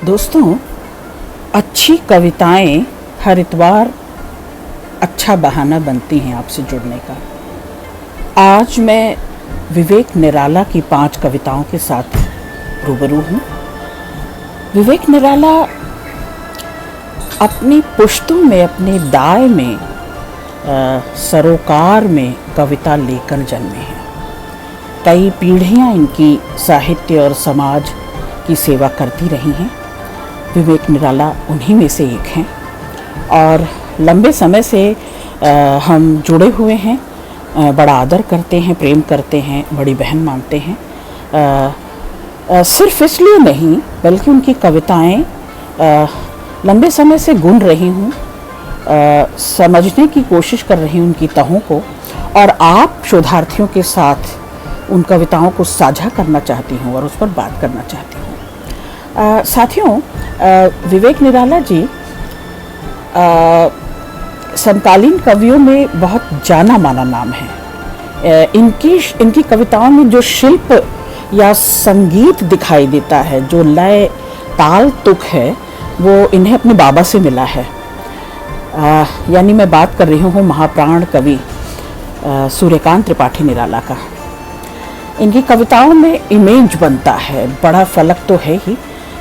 दोस्तों, अच्छी कविताएं हर इतवार अच्छा बहाना बनती हैं आपसे जुड़ने का। आज मैं विवेक निराला की 5 कविताओं के साथ रूबरू हूँ। विवेक निराला अपनी पुश्तों में, अपने दाय में, सरोकार में कविता लेकर जन्मे हैं। कई पीढ़ियाँ इनकी साहित्य और समाज की सेवा करती रही हैं। विवेक निराला उन्हीं में से एक हैं और लंबे समय से हम जुड़े हुए हैं, बड़ा आदर करते हैं, प्रेम करते हैं, बड़ी बहन मानते हैं। सिर्फ इसलिए नहीं बल्कि उनकी कविताएं लंबे समय से गुन रही हूँ, समझने की कोशिश कर रही हूँ उनकी तहों को, और आप शोधार्थियों के साथ उन कविताओं को साझा करना चाहती हूँ और उस पर बात करना चाहती हूँ। साथियों, विवेक निराला जी समकालीन कवियों में बहुत जाना माना नाम है। इनकी कविताओं में जो शिल्प या संगीत दिखाई देता है, जो लय ताल तुक है, वो इन्हें अपने बाबा से मिला है। यानी मैं बात कर रही हूँ महाप्राण कवि सूर्यकांत त्रिपाठी निराला का। इनकी कविताओं में इमेज बनता है, बड़ा फलक तो है ही,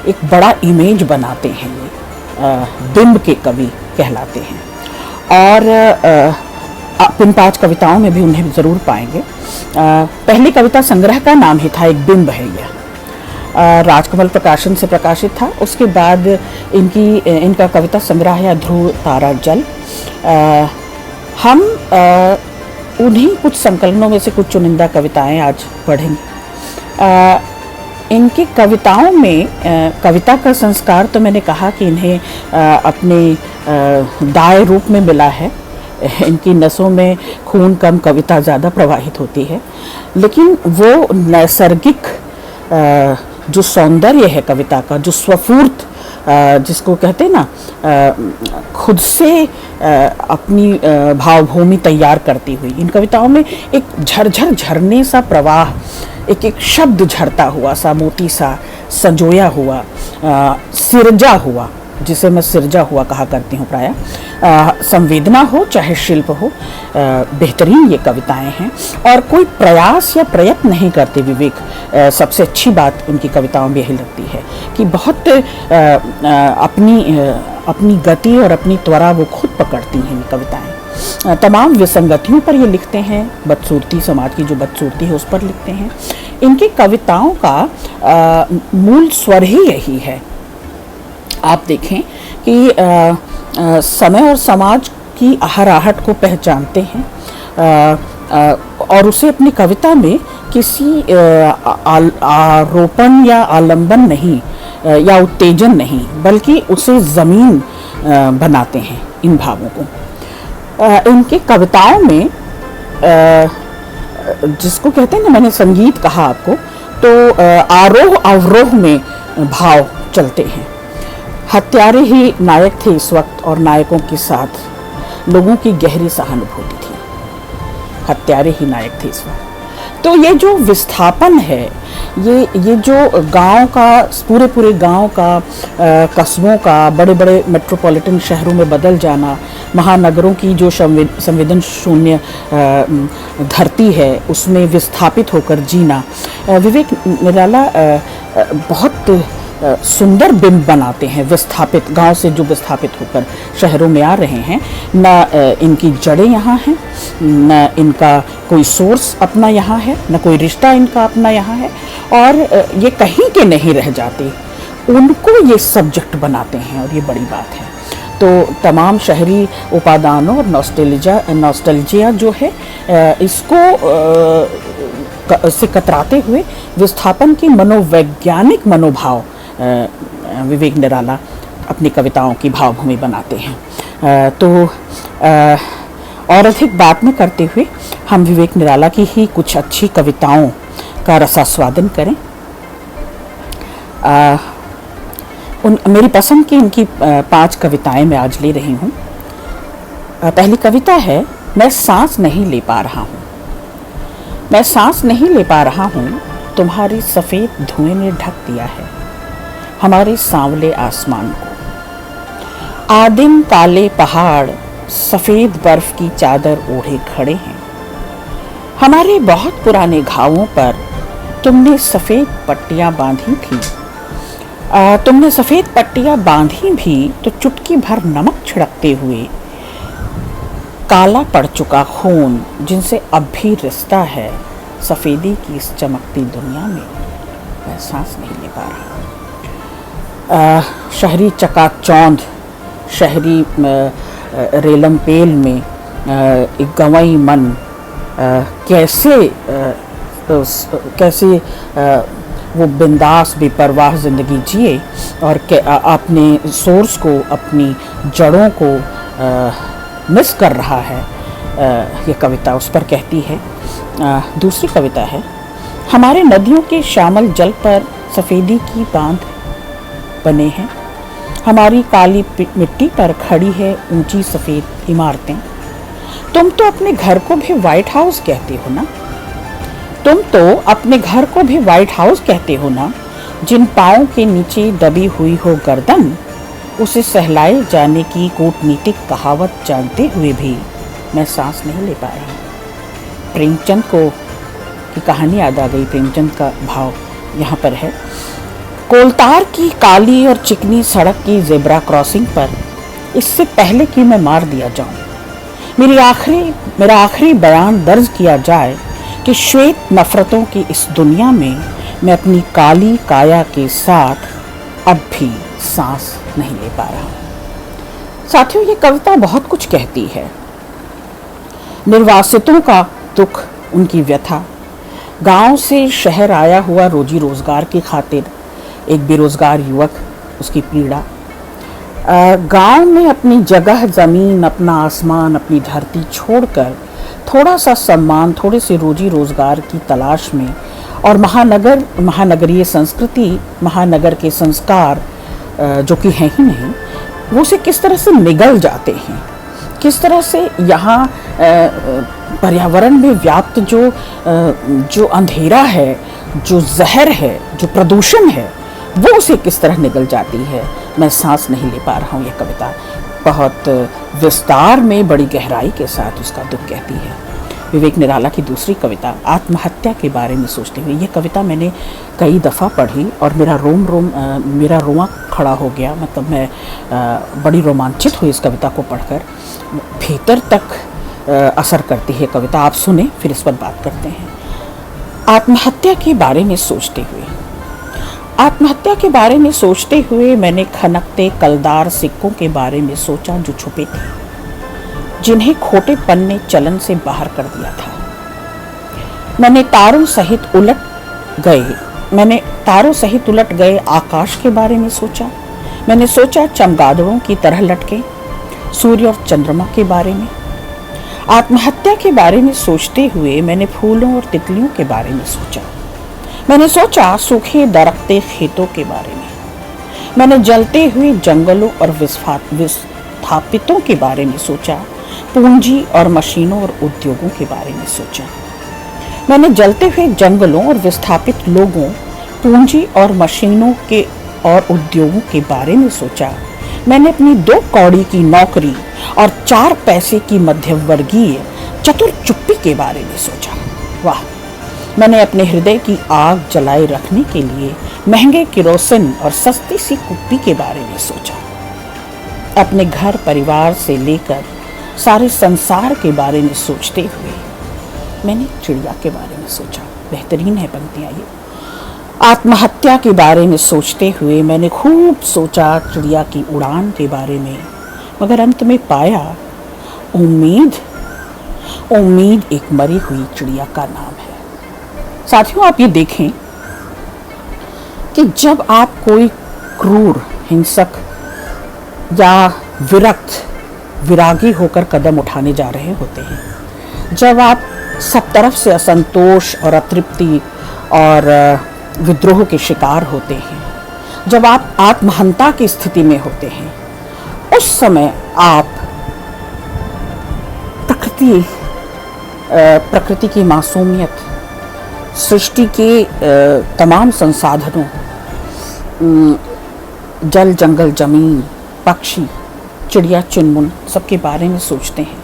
एक बड़ा इमेज बनाते हैं ये, बिंब के कवि कहलाते हैं। और आप इन 5 कविताओं में भी उन्हें ज़रूर पाएंगे। पहली कविता संग्रह का नाम ही था एक बिंब है यह, राजकमल प्रकाशन से प्रकाशित था। उसके बाद इनका कविता संग्रह है ध्रुव तारा जल। हम उन्हीं कुछ संकलनों में से कुछ चुनिंदा कविताएं आज पढ़ेंगे। इनकी कविताओं में कविता का संस्कार तो मैंने कहा कि इन्हें अपने दाय रूप में मिला है। इनकी नसों में खून कम, कविता ज़्यादा प्रवाहित होती है, लेकिन वो नैसर्गिक जो सौंदर्य है कविता का, जो स्वफूर्त, जिसको कहते हैं ना, खुद से अपनी भावभूमि तैयार करती हुई इन कविताओं में एक झरझर झरने सा प्रवाह, एक एक शब्द झरता हुआ सा, मोती सा संजोया हुआ, सिरजा हुआ, जिसे मैं सिरजा हुआ कहा करती हूँ प्रायः, संवेदना हो चाहे शिल्प हो, बेहतरीन ये कविताएं हैं। और कोई प्रयास या प्रयत्न नहीं करते विवेक। सबसे अच्छी बात उनकी कविताओं में यही लगती है कि बहुत अपनी गति और अपनी त्वरा वो खुद पकड़ती हैं ये कविताएं। तमाम विसंगतियों पर ये लिखते हैं, बदसूरती, समाज की जो बदसूरती है उस पर लिखते हैं। इनकी कविताओं का मूल स्वर ही यही है। आप देखें कि समय और समाज की आहराहट को पहचानते हैं और उसे अपनी कविता में किसी आरोपण या आलंबन नहीं या उत्तेजन नहीं, बल्कि उसे ज़मीन बनाते हैं इन भावों को। इनकी कविताओं में जिसको कहते हैं ना, मैंने संगीत कहा आपको, तो आरोह अवरोह में भाव चलते हैं। हत्यारे ही नायक थे इस वक्त और नायकों के साथ लोगों की गहरी सहानुभूति थी। हत्यारे ही नायक थे इस वक्त। तो ये जो विस्थापन है, ये जो गांव का, पूरे गांव का, कस्बों का, बड़े बड़े मेट्रोपॉलिटन शहरों में बदल जाना, महानगरों की जो संवेदन शून्य धरती है उसमें विस्थापित होकर जीना, विवेक निराला बहुत सुंदर बिंब बनाते हैं। विस्थापित गांव से जो विस्थापित होकर शहरों में आ रहे हैं, न इनकी जड़ें यहाँ हैं, न इनका कोई सोर्स अपना यहाँ है, न कोई रिश्ता इनका अपना यहाँ है, और ये कहीं के नहीं रह जाते, उनको ये सब्जेक्ट बनाते हैं, और ये बड़ी बात है। तो तमाम शहरी उपादानों और नॉस्टैल्जिया जो है, इसको से कतराते हुए विस्थापन की मनोवैज्ञानिक मनोभाव विवेक निराला अपनी कविताओं की भावभूमि बनाते हैं। तो और अधिक बात न करते हुए हम विवेक निराला की ही कुछ अच्छी कविताओं का रसास्वादन करें। मेरी पसंद की इनकी 5 कविताएं मैं आज ले रही हूँ। पहली कविता है, मैं सांस नहीं ले पा रहा हूँ। मैं सांस नहीं ले पा रहा हूँ, तुम्हारी सफ़ेद धुएं ने ढक दिया है। हमारे सांवले आसमान को। आदिम काले पहाड़ सफेद बर्फ की चादर ओढ़े खड़े हैं। हमारे बहुत पुराने घावों पर तुमने सफेद पट्टियां बांधी थी। तुमने सफेद पट्टियां बांधी भी तो चुटकी भर नमक छिड़कते हुए काला पड़ चुका खून जिनसे अब भी रिश्ता है सफेदी की इस चमकती दुनिया में, मैं सांस नहीं ले पा रहा। शहरी चकाचौंध, शहरी रेलम पेल में एक गंवाई मन कैसे वो बिंदास बेपरवाह ज़िंदगी जिए और अपने सोर्स को, अपनी जड़ों को मिस कर रहा है, ये कविता उस पर कहती है। दूसरी कविता है, हमारे नदियों के श्यामल जल पर सफ़ेदी की बांध बने हैं। हमारी काली मिट्टी पर खड़ी है ऊंची सफ़ेद इमारतें। तुम तो अपने घर को भी व्हाइट हाउस कहते हो ना, तुम तो अपने घर को भी व्हाइट हाउस कहते हो ना। जिन पाँव के नीचे दबी हुई हो गर्दन, उसे सहलाए जाने की कूटनीतिक कहावत जानते हुए भी मैं सांस नहीं ले पा रहा। प्रेमचंद की कहानी याद आ गई। प्रेमचंद का भाव यहाँ पर है, कोलतार की काली और चिकनी सड़क की ज़ेब्रा क्रॉसिंग पर इससे पहले कि मैं मार दिया जाऊं, मेरा आखिरी बयान दर्ज किया जाए कि श्वेत नफरतों की इस दुनिया में मैं अपनी काली काया के साथ अब भी सांस नहीं ले पा रहा। साथियों, ये कविता बहुत कुछ कहती है। निर्वासितों का दुख, उनकी व्यथा, गांव से शहर आया हुआ रोजी रोजगार की खातिर एक बेरोजगार युवक, उसकी पीड़ा, गांव में अपनी जगह ज़मीन, अपना आसमान, अपनी धरती छोड़कर थोड़ा सा सम्मान, थोड़े से रोजी रोजगार की तलाश में, और महानगरीय संस्कृति, महानगर के संस्कार जो कि हैं ही नहीं, वो उसे किस तरह से निगल जाते हैं, किस तरह से यहाँ पर्यावरण में व्याप्त जो अंधेरा है, जो जहर है, जो प्रदूषण है, वो उसे किस तरह निगल जाती है। मैं सांस नहीं ले पा रहा हूँ। यह कविता बहुत विस्तार में, बड़ी गहराई के साथ उसका दुख कहती है। विवेक निराला की दूसरी कविता, आत्महत्या के बारे में सोचते हुए। ये कविता मैंने कई दफ़ा पढ़ी और मेरा रोआ खड़ा हो गया। मतलब मैं बड़ी रोमांचित हुई इस कविता को पढ़कर। भीतर तक असर करती है कविता। आप सुने, फिर इस पर बात करते हैं। आत्महत्या के बारे में सोचते हुए मैंने खनकते कलदार सिक्कों के बारे में सोचा जो छुपे थे, जिन्हें खोटेपन ने चलन से बाहर कर दिया था। मैंने तारों सहित उलट गए आकाश के बारे में सोचा। मैंने सोचा चमगादड़ों की तरह लटके सूर्य और चंद्रमा के बारे में। आत्महत्या के बारे में सोचते हुए मैंने फूलों और तितलियों के बारे में सोचा। मैंने सोचा सूखे दरख्ते खेतों के बारे में। मैंने जलते हुए जंगलों और विस्थापितों के बारे में सोचा। पूंजी और मशीनों और उद्योगों के बारे में सोचा। मैंने जलते हुए जंगलों और विस्थापित लोगों, पूंजी और मशीनों के और उद्योगों के बारे में सोचा। मैंने अपनी 2 कौड़ी की नौकरी और 4 पैसे की मध्यवर्गीय चतुर चुप्पी के बारे में सोचा। वाह! मैंने अपने हृदय की आग जलाए रखने के लिए महंगे केरोसिन और सस्ती सी कुप्पी के बारे में सोचा। अपने घर परिवार से लेकर सारे संसार के बारे में सोचते हुए मैंने चिड़िया के बारे में सोचा। बेहतरीन है पंक्तियाँ ये। आत्महत्या के बारे में सोचते हुए मैंने खूब सोचा चिड़िया की उड़ान के बारे में, मगर अंत में पाया उम्मीद एक मरी हुई चिड़िया का नाम है। साथियों, आप ये देखें कि जब आप कोई क्रूर, हिंसक या विरागी होकर कदम उठाने जा रहे होते हैं, जब आप सब तरफ से असंतोष और अतृप्ति और विद्रोह के शिकार होते हैं, जब आप आत्महंता की स्थिति में होते हैं, उस समय आप प्रकृति की मासूमियत, सृष्टि के तमाम संसाधनों जल जंगल जमीन, पक्षी, चिड़िया चुनमुन सबके बारे में सोचते हैं।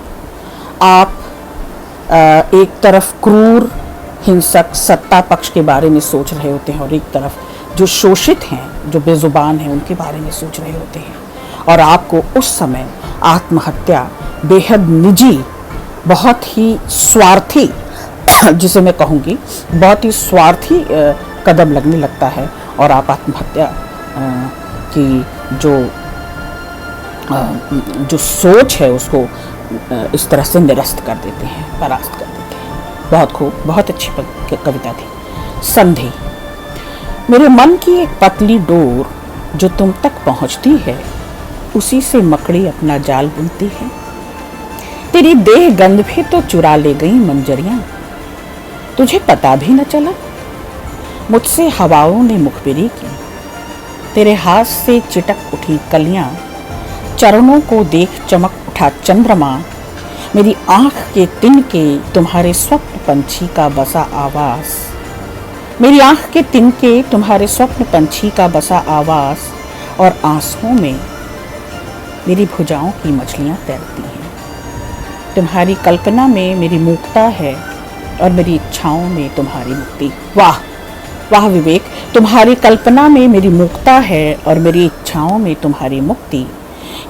आप एक तरफ क्रूर हिंसक सत्ता पक्ष के बारे में सोच रहे होते हैं और एक तरफ जो शोषित हैं, जो बेजुबान हैं, उनके बारे में सोच रहे होते हैं। और आपको उस समय आत्महत्या बेहद निजी, बहुत ही स्वार्थी, जिसे मैं कहूँगी बहुत ही स्वार्थी कदम लगने लगता है और आप आत्महत्या की जो सोच है उसको इस तरह से निरस्त कर देते हैं, परास्त कर देते हैं। बहुत खूब, बहुत अच्छी कविता थी। संधि। मेरे मन की एक पतली डोर जो तुम तक पहुंचती है, उसी से मकड़ी अपना जाल बुनती है। तेरी देह गंध भी तो चुरा ले गई मंजरियां, तुझे पता भी न चला। मुझसे हवाओं ने मुखबिरी की, तेरे हाथ से चिटक उठी कलियां। चरणों को देख चमक उठा चंद्रमा, मेरी आंख के तिनके तुम्हारे स्वप्न पंछी का बसा आवास। मेरी आंख के तिनके तुम्हारे स्वप्न पंछी का बसा आवास, और आंसुओं में मेरी भुजाओं की मछलियां तैरती हैं। तुम्हारी कल्पना में मेरी मूकता है और मेरी इच्छाओं में तुम्हारी मुक्ति। वाह वाह विवेक, तुम्हारी कल्पना में मेरी मूकता है और मेरी इच्छाओं में तुम्हारी मुक्ति।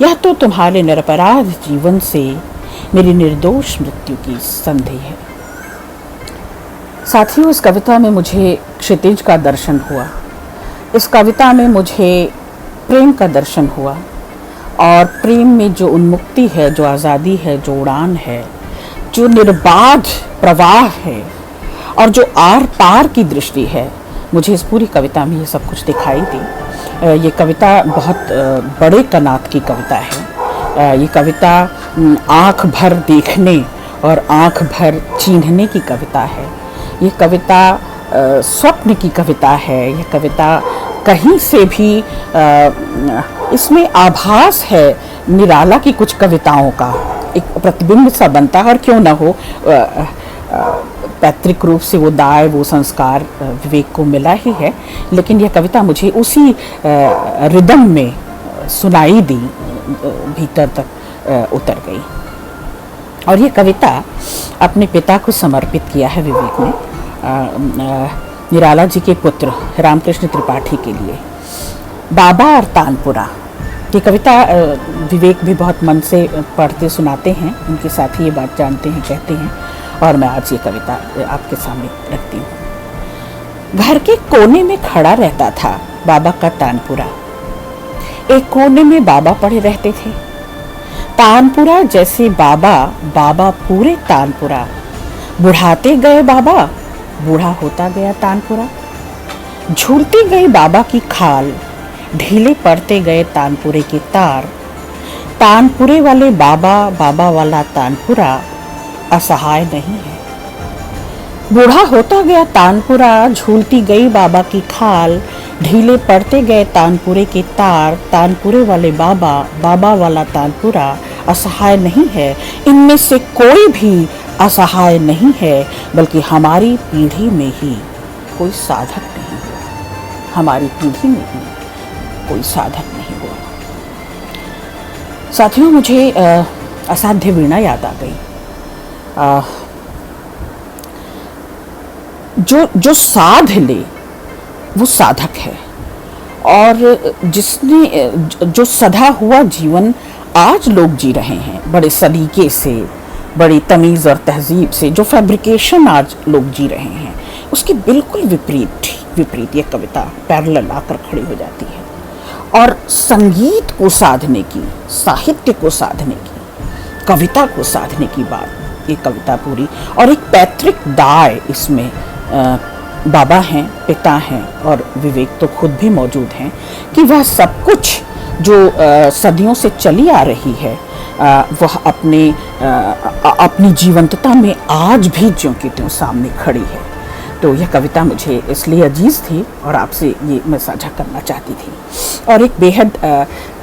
यह तो तुम्हारे निरपराध जीवन से मेरी निर्दोष मृत्यु की संधि है। साथियों, इस कविता में मुझे क्षितिज का दर्शन हुआ। इस कविता में मुझे प्रेम का दर्शन हुआ, और प्रेम में जो उन्मुक्ति है, जो आज़ादी है, जो उड़ान है, जो निर्बाध प्रवाह है और जो आर पार की दृष्टि है, मुझे इस पूरी कविता में ये सब कुछ दिखाई दी। ये कविता बहुत बड़े कनात की कविता है। ये कविता आँख भर देखने और आँख भर चीन्हने की कविता है। ये कविता स्वप्न की कविता है। ये कविता कहीं से भी इसमें आभास है निराला की कुछ कविताओं का, एक प्रतिबिंब सा बनता है। और क्यों ना हो, पैतृक रूप से वो दाय, वो संस्कार विवेक को मिला ही है, लेकिन यह कविता मुझे उसी रिदम में सुनाई दी, भीतर तक उतर गई। और ये कविता अपने पिता को समर्पित किया है विवेक ने, निराला जी के पुत्र रामकृष्ण त्रिपाठी के लिए। बाबा और तानपुरा, ये कविता विवेक भी बहुत मन से पढ़ते सुनाते हैं, उनके साथ ही ये बात जानते हैं, कहते हैं, और मैं आज ये कविता आपके सामने रखती हूँ। घर के कोने में खड़ा रहता था बाबा का तानपुरा। एक कोने में बाबा पड़े रहते थे। तानपुरा जैसे बाबा, बाबा पूरे तानपुरा। बुढ़ाते गए बाबा, बूढ़ा होता गया तानपुरा। झूलती गई बाबा की खाल, ढीले पड़ते गए तानपुरे के तार। तानपुरे वाले बाबा, बाबा वाला तानपुरा असहाय नहीं है। बूढ़ा होता गया तानपुरा, झूलती गई बाबा की खाल, ढीले पड़ते गए तानपुरे के तार। तानपुरे वाले बाबा, बाबा वाला तानपुरा असहाय नहीं है। इनमें से कोई भी असहाय नहीं है, बल्कि हमारी पीढ़ी में ही कोई साधक नहीं हुआ। हमारी पीढ़ी में ही कोई साधक नहीं हुआ। साथियों, मुझे असाध्य वीणा याद आ गई। जो साध ले वो साधक है, और जिसने जो सधा हुआ जीवन आज लोग जी रहे हैं, बड़े सलीके से, बड़ी तमीज़ और तहजीब से, जो फैब्रिकेशन आज लोग जी रहे हैं, उसके बिल्कुल विपरीत ये कविता पैरेलल आकर खड़ी हो जाती है। और संगीत को साधने की, साहित्य को साधने की, कविता को साधने की बात ये कविता पूरी। और एक पैतृक दाय इसमें बाबा हैं, पिता हैं, और विवेक तो खुद भी मौजूद हैं, कि वह सब कुछ जो सदियों से चली आ रही है, वह अपनी जीवंतता में आज भी ज्यों की त्यों सामने खड़ी है। तो यह कविता मुझे इसलिए अजीज थी और आपसे ये मैं साझा करना चाहती थी। और एक बेहद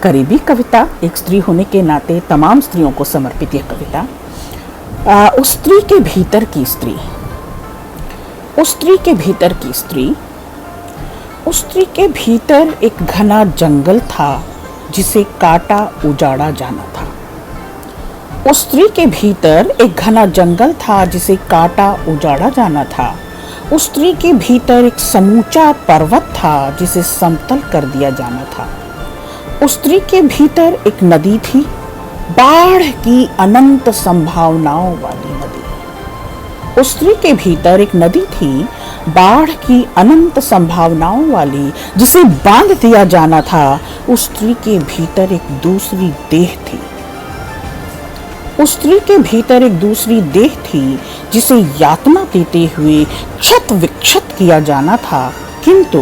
करीबी कविता, एक स्त्री होने के नाते तमाम स्त्रियों को समर्पित यह कविता। उस स्त्री के भीतर की स्त्री, उस स्त्री के भीतर की स्त्री, उस स्त्री के भीतर एक घना जंगल था जिसे काटा उजाड़ा जाना था। उस स्त्री के भीतर एक घना जंगल था जिसे काटा उजाड़ा जाना था। उस स्त्री के भीतर एक समूचा पर्वत था जिसे समतल कर दिया जाना था। उस स्त्री के भीतर एक नदी थी, बाढ़ की अनंत संभावनाओं वाली नदी। उस स्त्री के भीतर एक नदी थी, बाढ़ की अनंत संभावनाओं वाली, जिसे बांध दिया जाना था। उस स्त्री के भीतर एक दूसरी देह थी। उस स्त्री के भीतर एक दूसरी देह थी जिसे यातना देते हुए क्षत विक्षत किया जाना था, किंतु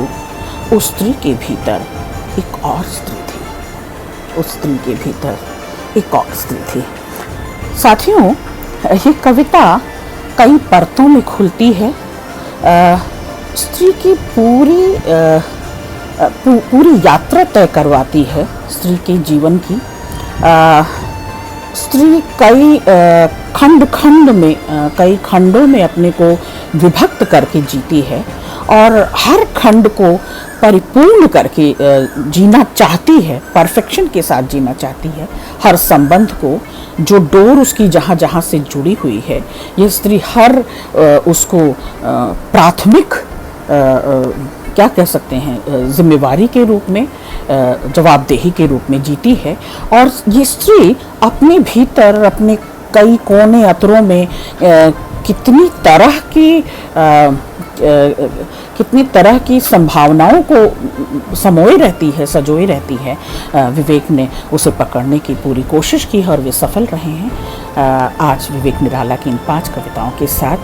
उस स्त्री के भीतर एक और स्त्री थी। उस स्त्री के भीतर एक और स्त्री थी। साथियों, ये कविता कई परतों में खुलती है। स्त्री की पूरी यात्रा तय करवाती है स्त्री के जीवन की। स्त्री कई खंडों में अपने को विभक्त करके जीती है और हर खंड को परिपूर्ण करके जीना चाहती है, परफेक्शन के साथ जीना चाहती है। हर संबंध को, जो डोर उसकी जहाँ जहाँ से जुड़ी हुई है, ये स्त्री हर उसको प्राथमिक क्या कह सकते हैं, जिम्मेवारी के रूप में, जवाबदेही के रूप में जीती है। और ये स्त्री अपने भीतर, अपने कई कोने अतरों में कितनी तरह की संभावनाओं को समोए रहती है, सजोए रहती है। विवेक ने उसे पकड़ने की पूरी कोशिश की और वे सफल रहे हैं। आज विवेक निराला की इन 5 कविताओं के साथ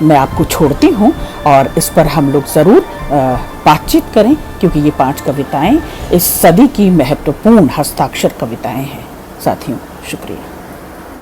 मैं आपको छोड़ती हूँ और इस पर हम लोग ज़रूर बातचीत करें, क्योंकि ये 5 कविताएं इस सदी की महत्वपूर्ण हस्ताक्षर कविताएं हैं। साथियों, शुक्रिया।